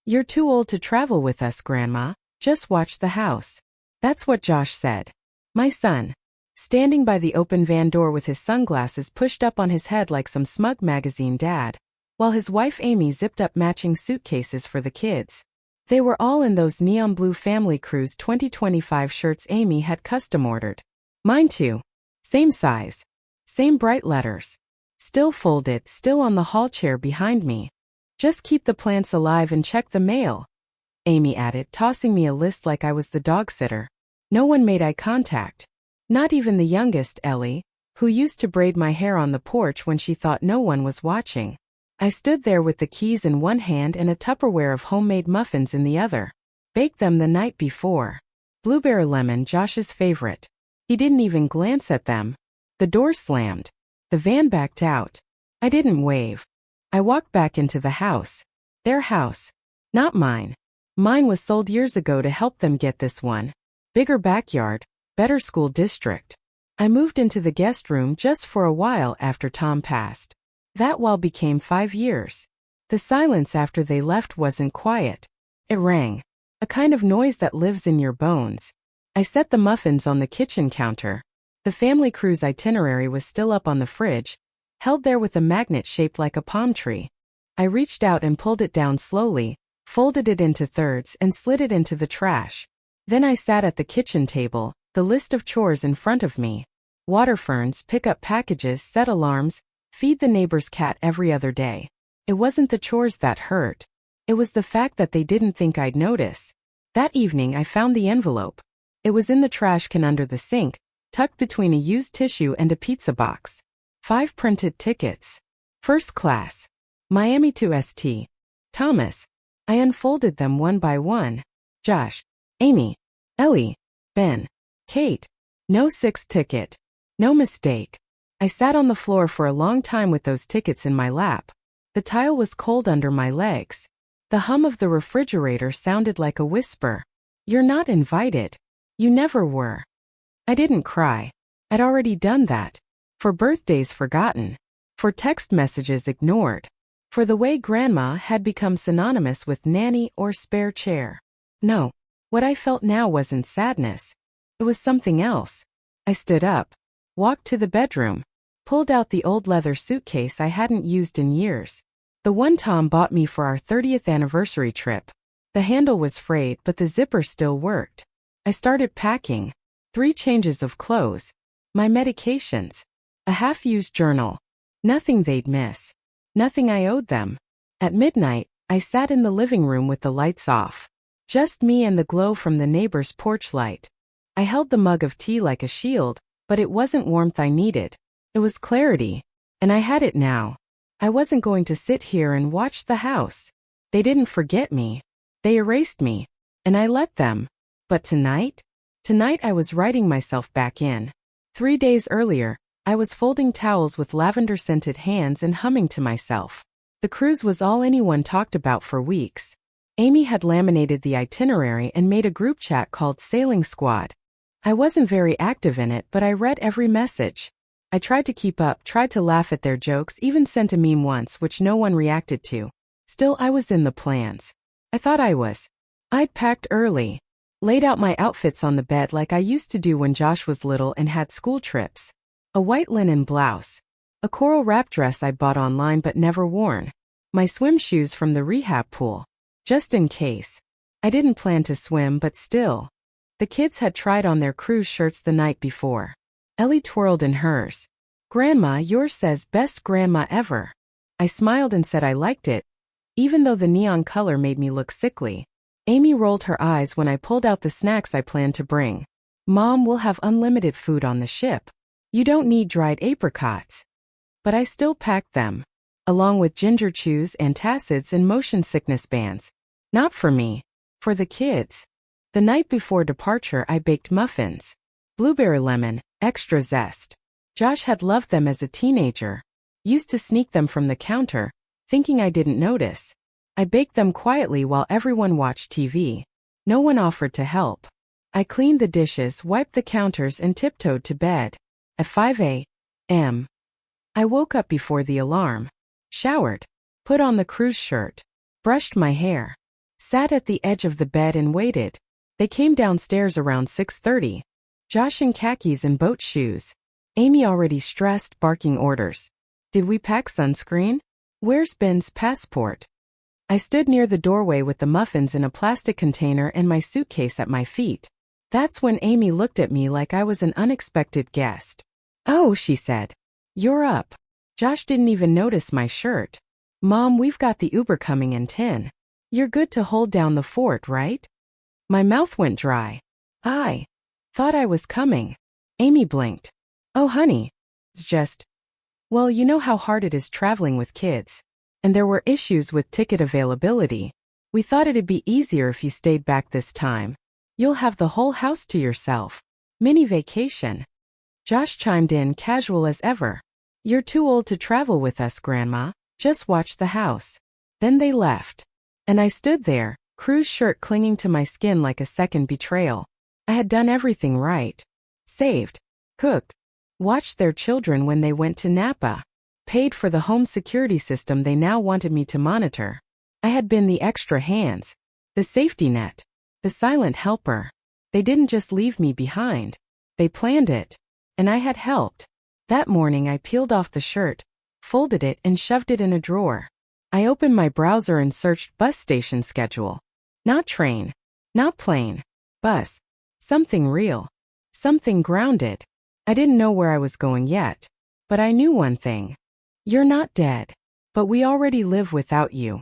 "You're too old to travel with us, Grandma. Just watch the house." That's what Josh said. My son, standing by the open van door with his sunglasses pushed up on his head like some smug magazine dad, while his wife Amy zipped up matching suitcases for the kids. They were all in those neon blue Family Cruise 2025 shirts Amy had custom ordered. Mine too. Same size. Same bright letters. Still folded, still on the hall chair behind me. "Just keep the plants alive and check the mail," Amy added, tossing me a list like I was the dog sitter. No one made eye contact. Not even the youngest, Ellie, who used to braid my hair on the porch when she thought no one was watching. I stood there with the keys in one hand and a Tupperware of homemade muffins in the other. Baked them the night before. Blueberry lemon, Josh's favorite. He didn't even glance at them. The door slammed. The van backed out. I didn't wave. I walked back into the house. Their house. Not mine. Mine was sold years ago to help them get this one. Bigger backyard, better school district. I moved into the guest room just for a while after Tom passed. That while became 5 years. The silence after they left wasn't quiet. It rang. A kind of noise that lives in your bones. I set the muffins on the kitchen counter. The family cruise itinerary was still up on the fridge, held there with a magnet shaped like a palm tree. I reached out and pulled it down slowly, folded it into thirds and slid it into the trash. Then I sat at the kitchen table, the list of chores in front of me. Water ferns, pick up packages, set alarms, feed the neighbor's cat every other day. It wasn't the chores that hurt. It was the fact that they didn't think I'd notice. That evening I found the envelope. It was in the trash can under the sink, tucked between a used tissue and a pizza box. 5 printed tickets. First class. Miami to St. Thomas. I unfolded them one by one. Josh, Amy, Ellie, Ben, Kate. No 6th ticket. No mistake. I sat on the floor for a long time with those tickets in my lap. The tile was cold under my legs. The hum of the refrigerator sounded like a whisper. "You're not invited. You never were." I didn't cry. I'd already done that. For birthdays forgotten. For text messages ignored. For the way Grandma had become synonymous with nanny or spare chair. No, what I felt now wasn't sadness. It was something else. I stood up. Walked to the bedroom. Pulled out the old leather suitcase I hadn't used in years. The one Tom bought me for our 30th anniversary trip. The handle was frayed, but the zipper still worked. I started packing. 3 changes of clothes. My medications. A half-used journal. Nothing they'd miss. Nothing I owed them. At midnight, I sat in the living room with the lights off. Just me and the glow from the neighbor's porch light. I held the mug of tea like a shield, but it wasn't warmth I needed. It was clarity. And I had it now. I wasn't going to sit here and watch the house. They didn't forget me. They erased me. And I let them. But tonight? Tonight I was writing myself back in. 3 days earlier, I was folding towels with lavender-scented hands and humming to myself. The cruise was all anyone talked about for weeks. Amy had laminated the itinerary and made a group chat called Sailing Squad. I wasn't very active in it, but I read every message. I tried to keep up, tried to laugh at their jokes, even sent a meme once which no one reacted to. Still, I was in the plans. I thought I was. I'd packed early. Laid out my outfits on the bed like I used to do when Josh was little and had school trips. A white linen blouse. A coral wrap dress I bought online but never worn. My swim shoes from the rehab pool. Just in case. I didn't plan to swim, but still. The kids had tried on their cruise shirts the night before. Ellie twirled in hers. "Grandma, yours says best grandma ever." I smiled and said I liked it, even though the neon color made me look sickly. Amy rolled her eyes when I pulled out the snacks I planned to bring. "Mom, we'll have unlimited food on the ship. You don't need dried apricots." But I still packed them. Along with ginger chews, antacids, and motion sickness bands. Not for me. For the kids. The night before departure I baked muffins. Blueberry lemon, extra zest. Josh had loved them as a teenager. Used to sneak them from the counter, thinking I didn't notice. I baked them quietly while everyone watched TV. No one offered to help. I cleaned the dishes, wiped the counters, and tiptoed to bed. At 5 a.m. I woke up before the alarm. Showered. Put on the cruise shirt. Brushed my hair. Sat at the edge of the bed and waited. They came downstairs around 6:30. Josh in khakis and boat shoes. Amy already stressed, barking orders. Did we pack sunscreen? Where's Ben's passport? I stood near the doorway with the muffins in a plastic container and my suitcase at my feet. That's when Amy looked at me like I was an unexpected guest. Oh, she said. You're up. Josh didn't even notice my shirt. Mom, we've got the Uber coming in 10. You're good to hold down the fort, right? My mouth went dry. I thought I was coming. Amy blinked. Oh, honey. It's just, well, you know how hard it is traveling with kids. And there were issues with ticket availability. We thought it'd be easier if you stayed back this time. You'll have the whole house to yourself. Mini vacation. Josh chimed in, casual as ever. You're too old to travel with us, Grandma. Just watch the house. Then they left. And I stood there, Cruise shirt clinging to my skin like a second betrayal. I had done everything right. Saved. Cooked. Watched their children when they went to Napa. Paid for the home security system they now wanted me to monitor. I had been the extra hands. The safety net. The silent helper. They didn't just leave me behind. They planned it. And I had helped. That morning I peeled off the shirt, folded it and shoved it in a drawer. I opened my browser and searched bus station schedule. Not train. Not plane. Bus. Something real. Something grounded. I didn't know where I was going yet. But I knew one thing. You're not dead. But we already live without you.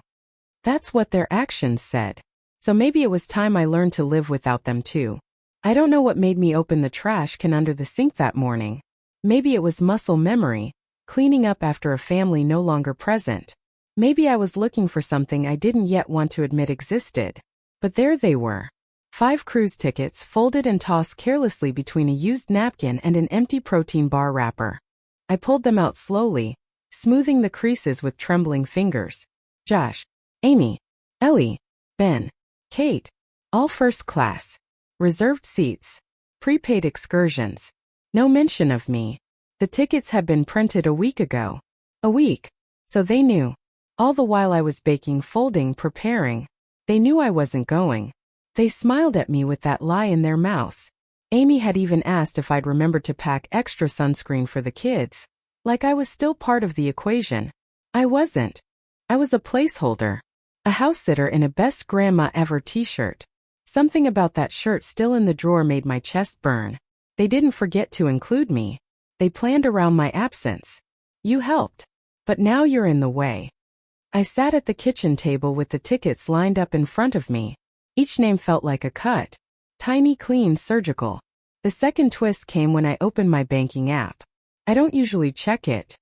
That's what their actions said. So maybe it was time I learned to live without them too. I don't know what made me open the trash can under the sink that morning. Maybe it was muscle memory, cleaning up after a family no longer present. Maybe I was looking for something I didn't yet want to admit existed. But there they were. 5 cruise tickets folded and tossed carelessly between a used napkin and an empty protein bar wrapper. I pulled them out slowly, smoothing the creases with trembling fingers. Josh, Amy, Ellie, Ben, Kate, all first class. Reserved seats. Prepaid excursions. No mention of me. The tickets had been printed a week ago. A week. So they knew. All the while I was baking, folding, preparing. They knew I wasn't going. They smiled at me with that lie in their mouths. Amy had even asked if I'd remembered to pack extra sunscreen for the kids. Like I was still part of the equation. I wasn't. I was a placeholder. A house sitter in a best grandma ever t-shirt. Something about that shirt still in the drawer made my chest burn. They didn't forget to include me. They planned around my absence. You helped. But now you're in the way. I sat at the kitchen table with the tickets lined up in front of me. Each name felt like a cut. Tiny, clean, surgical. The second twist came when I opened my banking app. I don't usually check it.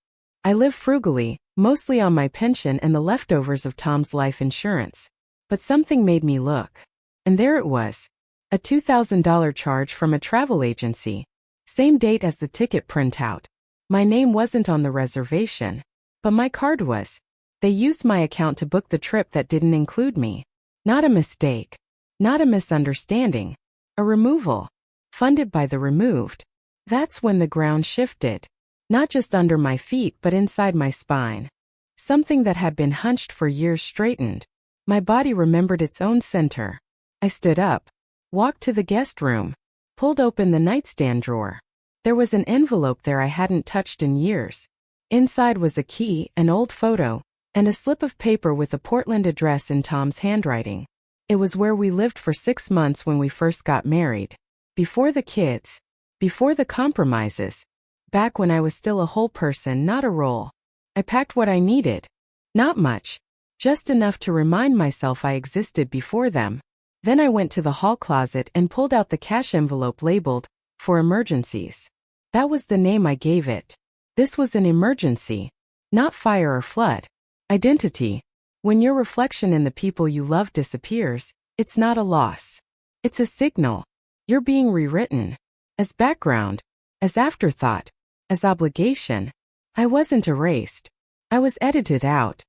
I live frugally, mostly on my pension and the leftovers of Tom's life insurance. But something made me look. And there it was. A $2,000 charge from a travel agency. Same date as the ticket printout. My name wasn't on the reservation. But my card was. They used my account to book the trip that didn't include me. Not a mistake. Not a misunderstanding. A removal. Funded by the removed. That's when the ground shifted. Not just under my feet but inside my spine. Something that had been hunched for years straightened. My body remembered its own center. I stood up. Walked to the guest room. Pulled open the nightstand drawer. There was an envelope there I hadn't touched in years. Inside was a key, an old photo, and a slip of paper with a Portland address in Tom's handwriting. It was where we lived for 6 months when we first got married. Before the kids. Before the compromises. Back when I was still a whole person, not a role. I packed what I needed. Not much. Just enough to remind myself I existed before them. Then I went to the hall closet and pulled out the cash envelope labeled, "For emergencies." That was the name I gave it. This was an emergency. Not fire or flood. Identity. When your reflection in the people you love disappears, it's not a loss. It's a signal. You're being rewritten. As background. As afterthought. As obligation. I wasn't erased. I was edited out.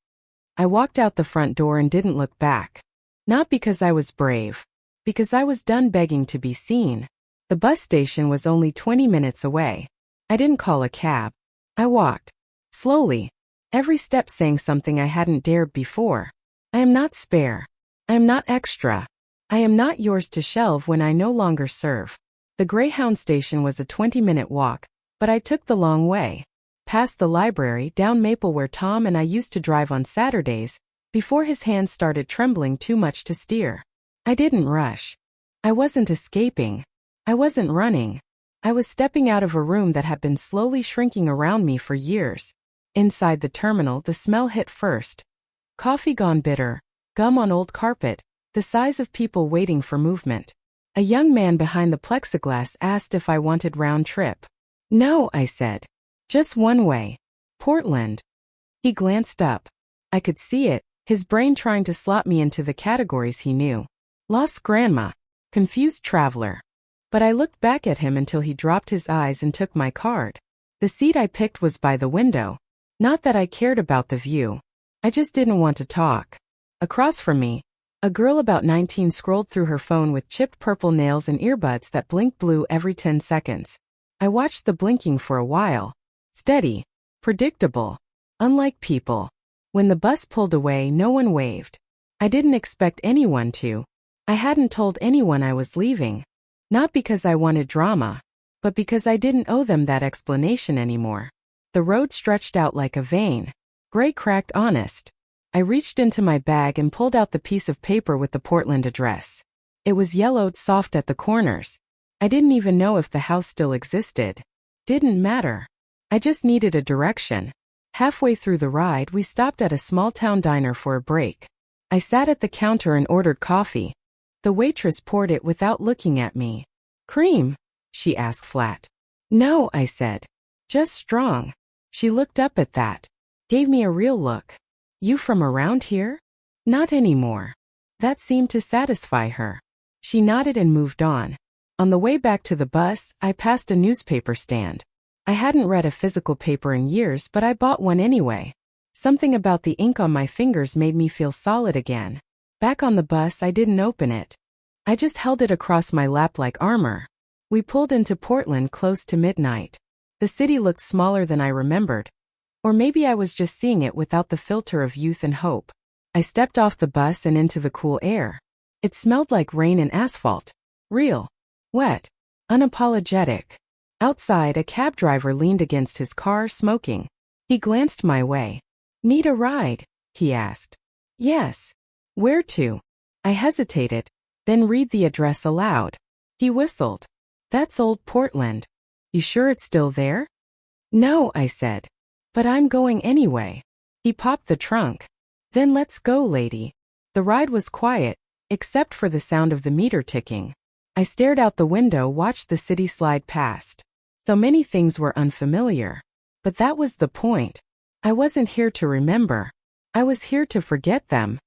I walked out the front door and didn't look back. Not because I was brave. Because I was done begging to be seen. The bus station was only 20 minutes away. I didn't call a cab. I walked. Slowly. Every step saying something I hadn't dared before. I am not spare. I am not extra. I am not yours to shelve when I no longer serve. The Greyhound station was a 20-minute walk, but I took the long way. Past the library, down Maple where Tom and I used to drive on Saturdays, before his hands started trembling too much to steer. I didn't rush. I wasn't escaping. I wasn't running. I was stepping out of a room that had been slowly shrinking around me for years. Inside the terminal, the smell hit first. Coffee gone bitter, gum on old carpet, the size of people waiting for movement. A young man behind the plexiglass asked if I wanted round trip. No, I said. Just one way. Portland. He glanced up. I could see it, his brain trying to slot me into the categories he knew. Lost grandma. Confused traveler. But I looked back at him until he dropped his eyes and took my card. The seat I picked was by the window. Not that I cared about the view. I just didn't want to talk. Across from me, a girl about 19 scrolled through her phone with chipped purple nails and earbuds that blinked blue every 10 seconds. I watched the blinking for a while. Steady. Predictable. Unlike people. When the bus pulled away, no one waved. I didn't expect anyone to. I hadn't told anyone I was leaving. Not because I wanted drama, but because I didn't owe them that explanation anymore. The road stretched out like a vein. Gray cracked honest. I reached into my bag and pulled out the piece of paper with the Portland address. It was yellowed soft at the corners. I didn't even know if the house still existed. Didn't matter. I just needed a direction. Halfway through the ride, we stopped at a small-town diner for a break. I sat at the counter and ordered coffee. The waitress poured it without looking at me. Cream? She asked flat. No, I said. Just strong. She looked up at that. Gave me a real look. You from around here? Not anymore. That seemed to satisfy her. She nodded and moved on. On the way back to the bus, I passed a newspaper stand. I hadn't read a physical paper in years, but I bought one anyway. Something about the ink on my fingers made me feel solid again. Back on the bus, I didn't open it. I just held it across my lap like armor. We pulled into Portland close to midnight. The city looked smaller than I remembered. Or maybe I was just seeing it without the filter of youth and hope. I stepped off the bus and into the cool air. It smelled like rain and asphalt. Real. Wet. Unapologetic. Outside, a cab driver leaned against his car, smoking. He glanced my way. Need a ride? He asked. Yes. Where to? I hesitated, then read the address aloud. He whistled. That's old Portland. You sure it's still there? No, I said. But I'm going anyway. He popped the trunk. Then let's go, lady. The ride was quiet, except for the sound of the meter ticking. I stared out the window, watched the city slide past. So many things were unfamiliar. But that was the point. I wasn't here to remember. I was here to forget them.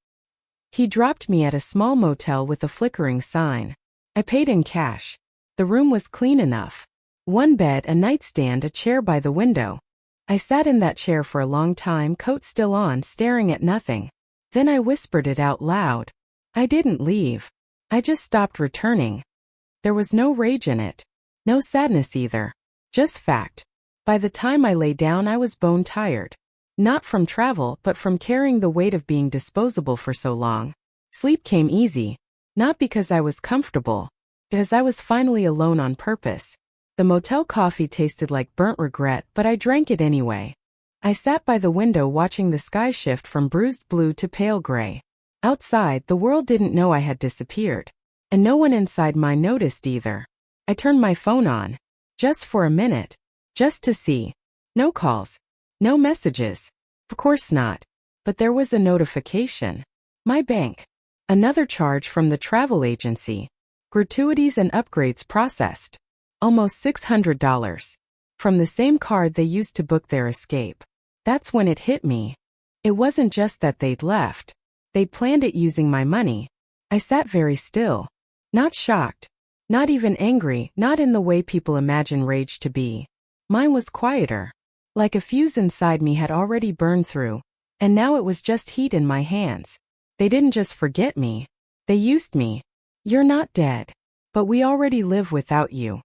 He dropped me at a small motel with a flickering sign. I paid in cash. The room was clean enough. One bed, a nightstand, a chair by the window. I sat in that chair for a long time, coat still on, staring at nothing. Then I whispered it out loud. I didn't leave. I just stopped returning. There was no rage in it. No sadness either. Just fact. By the time I lay down, I was bone tired. Not from travel, but from carrying the weight of being disposable for so long. Sleep came easy. Not because I was comfortable. Because I was finally alone on purpose. The motel coffee tasted like burnt regret, but I drank it anyway. I sat by the window watching the sky shift from bruised blue to pale gray. Outside, the world didn't know I had disappeared. And no one inside mine noticed either. I turned my phone on. Just for a minute. Just to see. No calls. No messages. Of course not. But there was a notification. My bank. Another charge from the travel agency. Gratuities and upgrades processed. Almost $600. From the same card they used to book their escape. That's when it hit me. It wasn't just that they'd left. They'd planned it using my money. I sat very still. Not shocked. Not even angry, not in the way people imagine rage to be. Mine was quieter. Like a fuse inside me had already burned through. And now it was just heat in my hands. They didn't just forget me. They used me. You're not dead. But we already live without you.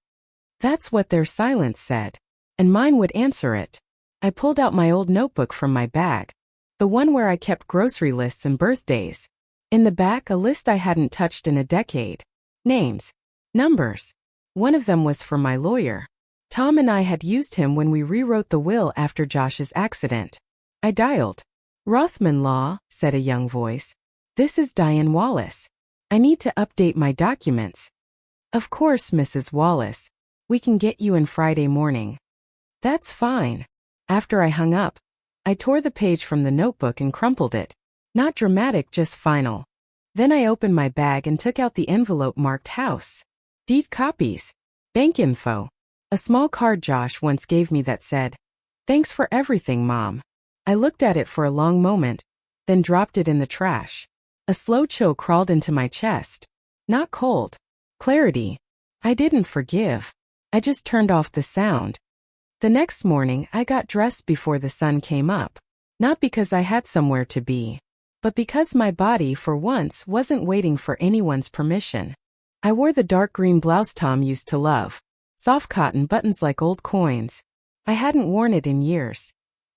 That's what their silence said. And mine would answer it. I pulled out my old notebook from my bag. The one where I kept grocery lists and birthdays. In the back, a list I hadn't touched in a decade. Names. Numbers. One of them was for my lawyer. Tom and I had used him when we rewrote the will after Josh's accident. I dialed. Rothman Law, said a young voice. This is Diane Wallace. I need to update my documents. Of course, Mrs. Wallace. We can get you in Friday morning. That's fine. After I hung up, I tore the page from the notebook and crumpled it. Not dramatic, just final. Then I opened my bag and took out the envelope marked house. Deed copies. Bank info. A small card Josh once gave me that said, "Thanks for everything, Mom." I looked at it for a long moment, then dropped it in the trash. A slow chill crawled into my chest. Not cold. Clarity. I didn't forgive. I just turned off the sound. The next morning, I got dressed before the sun came up. Not because I had somewhere to be, but because my body, for once, wasn't waiting for anyone's permission. I wore the dark green blouse Tom used to love. Soft cotton buttons like old coins. I hadn't worn it in years.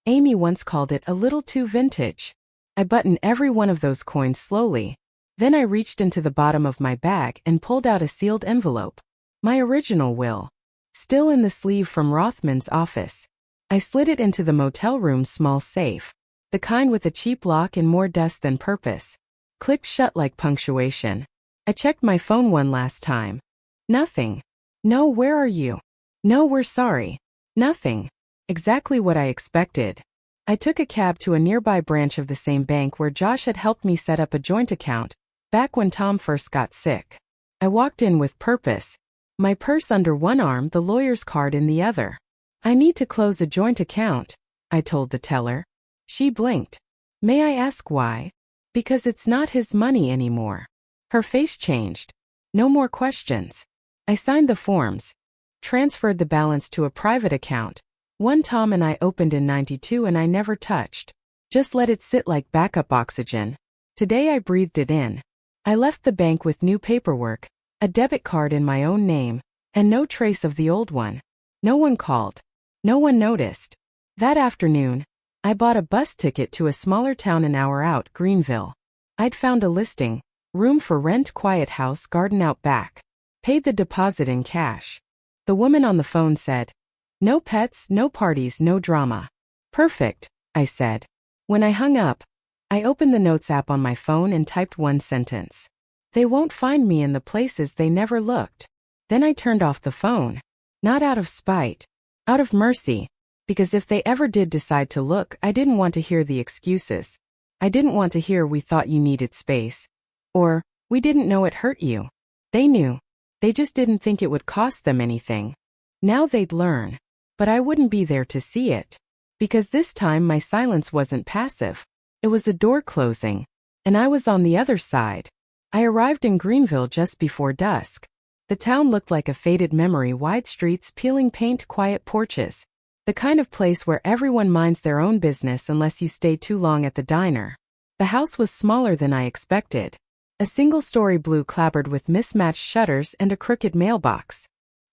Amy once called it a little too vintage. I buttoned every one of those coins slowly. Then I reached into the bottom of my bag and pulled out a sealed envelope. My original will. Still in the sleeve from Rothman's office. I slid it into the motel room's small safe. The kind with a cheap lock and more dust than purpose. Clicked shut like punctuation. I checked my phone one last time. Nothing. No, where are you? No, we're sorry. Nothing. Exactly what I expected. I took a cab to a nearby branch of the same bank where Josh had helped me set up a joint account, back when Tom first got sick. I walked in with purpose. My purse under one arm, the lawyer's card in the other. I need to close a joint account, I told the teller. She blinked. May I ask why? Because it's not his money anymore. Her face changed. No more questions. I signed the forms. Transferred the balance to a private account. One Tom and I opened in '92 and I never touched. Just let it sit like backup oxygen. Today I breathed it in. I left the bank with new paperwork, a debit card in my own name, and no trace of the old one. No one called. No one noticed. That afternoon, I bought a bus ticket to a smaller town an hour out, Greenville. I'd found a listing, room for rent, quiet house, garden out back. Paid the deposit in cash. The woman on the phone said, "No pets, no parties, no drama." Perfect, I said. When I hung up, I opened the Notes app on my phone and typed one sentence. They won't find me in the places they never looked. Then I turned off the phone. Not out of spite. Out of mercy. Because if they ever did decide to look, I didn't want to hear the excuses. I didn't want to hear "we thought you needed space." Or, "we didn't know it hurt you." They knew. They just didn't think it would cost them anything. Now they'd learn. But I wouldn't be there to see it. Because this time my silence wasn't passive. It was a door closing. And I was on the other side. I arrived in Greenville just before dusk. The town looked like a faded memory, wide streets, peeling paint, quiet porches. The kind of place where everyone minds their own business unless you stay too long at the diner. The house was smaller than I expected. A single-story blue clapboard with mismatched shutters and a crooked mailbox.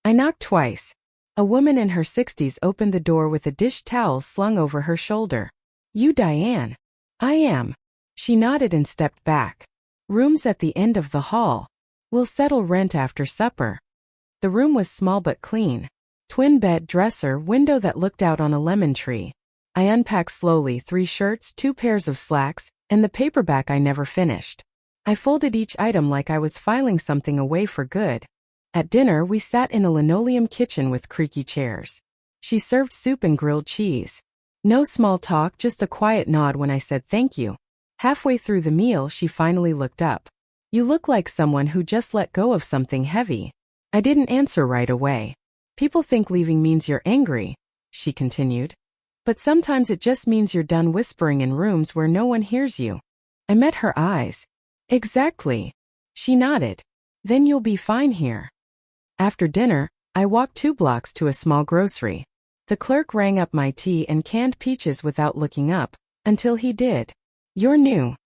I knocked twice. A woman in her 60s opened the door with a dish towel slung over her shoulder. "You Diane?" "I am." She nodded and stepped back. "Room's at the end of the hall. We'll settle rent after supper." The room was small but clean. Twin bed, dresser, window that looked out on a lemon tree. I unpacked slowly, 3 shirts, 2 pairs of slacks, and the paperback I never finished. I folded each item like I was filing something away for good. At dinner, we sat in a linoleum kitchen with creaky chairs. She served soup and grilled cheese. No small talk, just a quiet nod when I said thank you. Halfway through the meal, she finally looked up. "You look like someone who just let go of something heavy." I didn't answer right away. "People think leaving means you're angry," she continued. "But sometimes it just means you're done whispering in rooms where no one hears you." I met her eyes. "Exactly." She nodded. "Then you'll be fine here." After dinner, I walked 2 blocks to a small grocery. The clerk rang up my tea and canned peaches without looking up, until he did. "You're new?"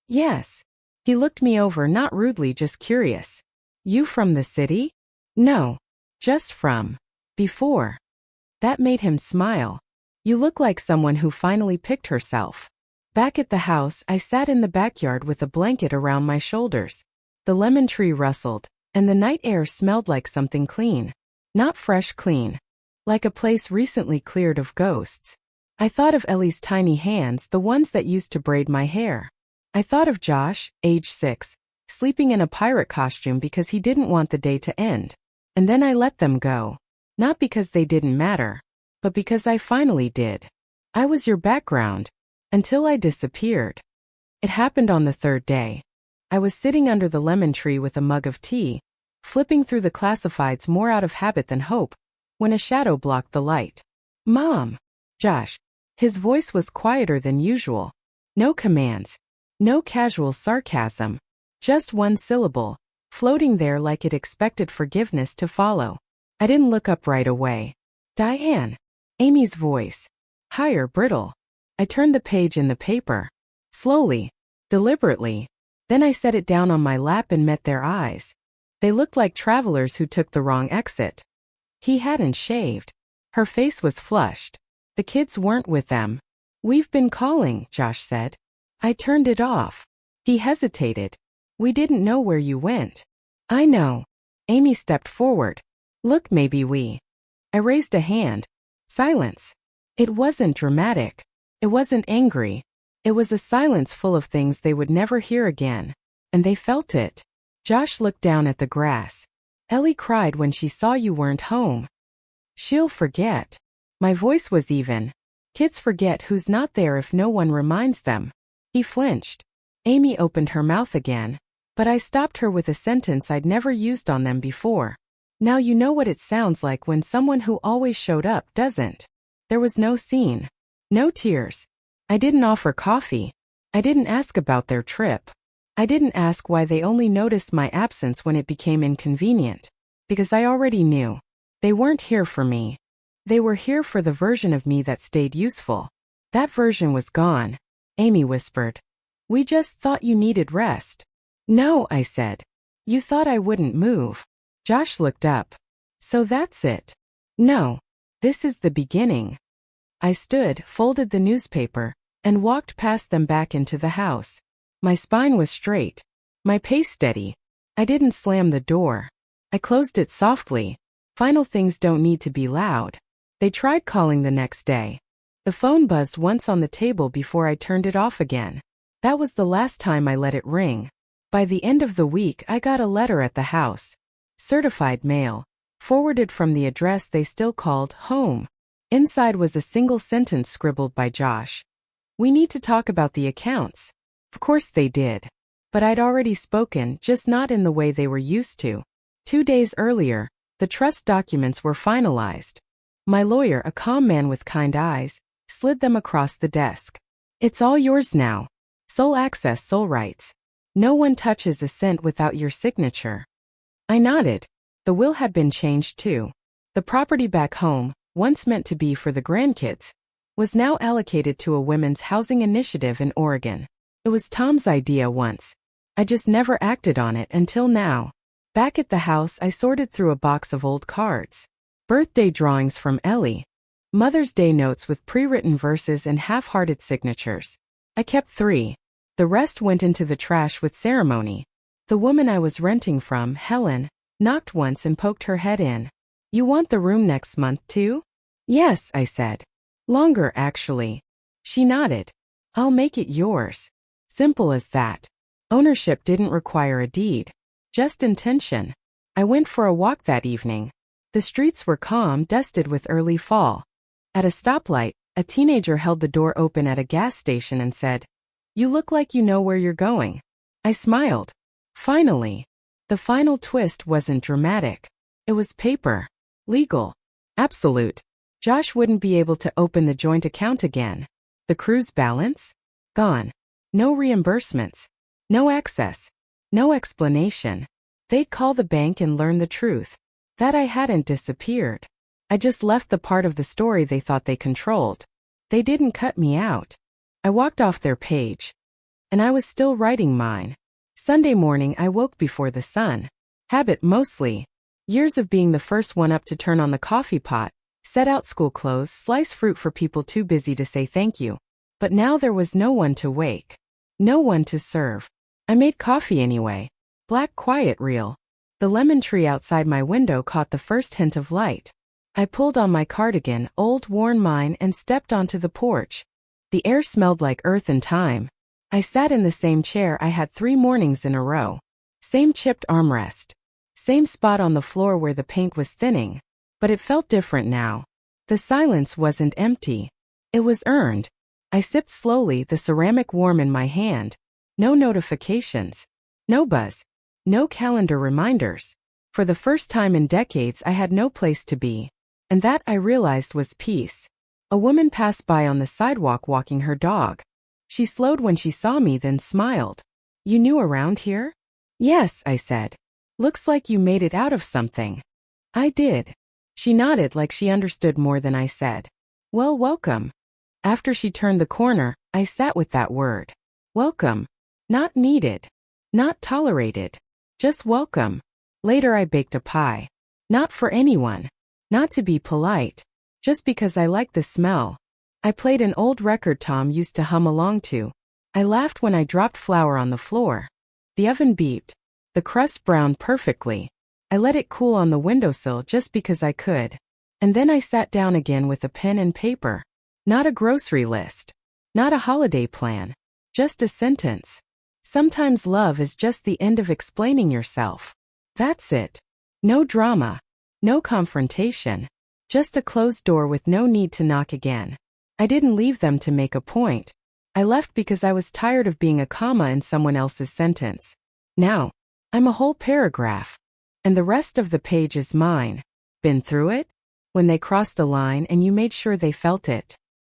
"Yes." He looked me over, not rudely, just curious. "You from the city?" "No. Just from before." That made him smile. "You look like someone who finally picked herself." Back at the house, I sat in the backyard with a blanket around my shoulders. The lemon tree rustled, and the night air smelled like something clean. Not fresh clean. Like a place recently cleared of ghosts. I thought of Ellie's tiny hands, the ones that used to braid my hair. I thought of Josh, age 6, sleeping in a pirate costume because he didn't want the day to end. And then I let them go. Not because they didn't matter, but because I finally did. I was your background. Until I disappeared. It happened on the third day. I was sitting under the lemon tree with a mug of tea, flipping through the classifieds more out of habit than hope, when a shadow blocked the light. Mom! Josh. His voice was quieter than usual. No commands. No casual sarcasm. Just one syllable, floating there like it expected forgiveness to follow. I didn't look up right away. Diane. Amy's voice. Higher, brittle. I turned the page in the paper. Slowly. Deliberately. Then I set it down on my lap and met their eyes. They looked like travelers who took the wrong exit. He hadn't shaved. Her face was flushed. The kids weren't with them. We've been calling, Josh said. I turned it off. He hesitated. We didn't know where you went. I know. Amy stepped forward. Look, maybe we. I raised a hand. Silence. It wasn't dramatic. It wasn't angry. It was a silence full of things they would never hear again. And they felt it. Josh looked down at the grass. Ellie cried when she saw you weren't home. She'll forget. My voice was even. Kids forget who's not there if no one reminds them. He flinched. Amy opened her mouth again, but I stopped her with a sentence I'd never used on them before. Now you know what it sounds like when someone who always showed up doesn't. There was no scene. No tears. I didn't offer coffee. I didn't ask about their trip. I didn't ask why they only noticed my absence when it became inconvenient. Because I already knew. They weren't here for me. They were here for the version of me that stayed useful. That version was gone. Amy whispered. We just thought you needed rest. No, I said. You thought I wouldn't move. Josh looked up. So that's it. No. This is the beginning. I stood, folded the newspaper, and walked past them back into the house. My spine was straight. My pace steady. I didn't slam the door. I closed it softly. Final things don't need to be loud. They tried calling the next day. The phone buzzed once on the table before I turned it off again. That was the last time I let it ring. By the end of the week, I got a letter at the house. Certified mail. Forwarded from the address they still called home. Inside was a single sentence scribbled by Josh. We need to talk about the accounts. Of course they did. But I'd already spoken, just not in the way they were used to. 2 days earlier, the trust documents were finalized. My lawyer, a calm man with kind eyes, slid them across the desk. It's all yours now. Sole access, sole rights. No one touches a cent without your signature. I nodded. The will had been changed too. The property back home, once meant to be for the grandkids, was now allocated to a women's housing initiative in Oregon. It was Tom's idea once. I just never acted on it until now. Back at the house, I sorted through a box of old cards. Birthday drawings from Ellie. Mother's Day notes with pre-written verses and half-hearted signatures. I kept 3. The rest went into the trash with ceremony. The woman I was renting from, Helen, knocked once and poked her head in. You want the room next month too? Yes, I said. Longer, actually. She nodded. I'll make it yours. Simple as that. Ownership didn't require a deed. Just intention. I went for a walk that evening. The streets were calm, dusted with early fall. At a stoplight, a teenager held the door open at a gas station and said, You look like you know where you're going. I smiled. Finally. The final twist wasn't dramatic. It was paper. Legal. Absolute. Josh wouldn't be able to open the joint account again. The cruise balance? Gone. No reimbursements. No access. No explanation. They'd call the bank and learn the truth. That I hadn't disappeared. I just left the part of the story they thought they controlled. They didn't cut me out. I walked off their page. And I was still writing mine. Sunday morning I woke before the sun. Habit mostly. Years of being the first one up to turn on the coffee pot, set out school clothes, slice fruit for people too busy to say thank you. But now there was no one to wake. No one to serve. I made coffee anyway. Black quiet real. The lemon tree outside my window caught the first hint of light. I pulled on my cardigan, old worn mine, and stepped onto the porch. The air smelled like earth and time. I sat in the same chair I had 3 mornings in a row. Same chipped armrest. Same spot on the floor where the paint was thinning. But it felt different now. The silence wasn't empty. It was earned. I sipped slowly, the ceramic warm in my hand. No notifications. No buzz. No calendar reminders. For the first time in decades, I had no place to be. And that, I realized, was peace. A woman passed by on the sidewalk walking her dog. She slowed when she saw me, then smiled. "You new around here?" "Yes," I said. "Looks like you made it out of something." "I did." She nodded like she understood more than I said. "Well, welcome." After she turned the corner, I sat with that word. Welcome. Not needed. Not tolerated. Just welcome. Later I baked a pie. Not for anyone. Not to be polite. Just because I liked the smell. I played an old record Tom used to hum along to. I laughed when I dropped flour on the floor. The oven beeped. The crust browned perfectly. I let it cool on the windowsill just because I could. And then I sat down again with a pen and paper. Not a grocery list. Not a holiday plan. Just a sentence. Sometimes love is just the end of explaining yourself. That's it. No drama. No confrontation. Just a closed door with no need to knock again. I didn't leave them to make a point. I left because I was tired of being a comma in someone else's sentence. Now, I'm a whole paragraph. And the rest of the page is mine. Been through it? When they crossed a line and you made sure they felt it.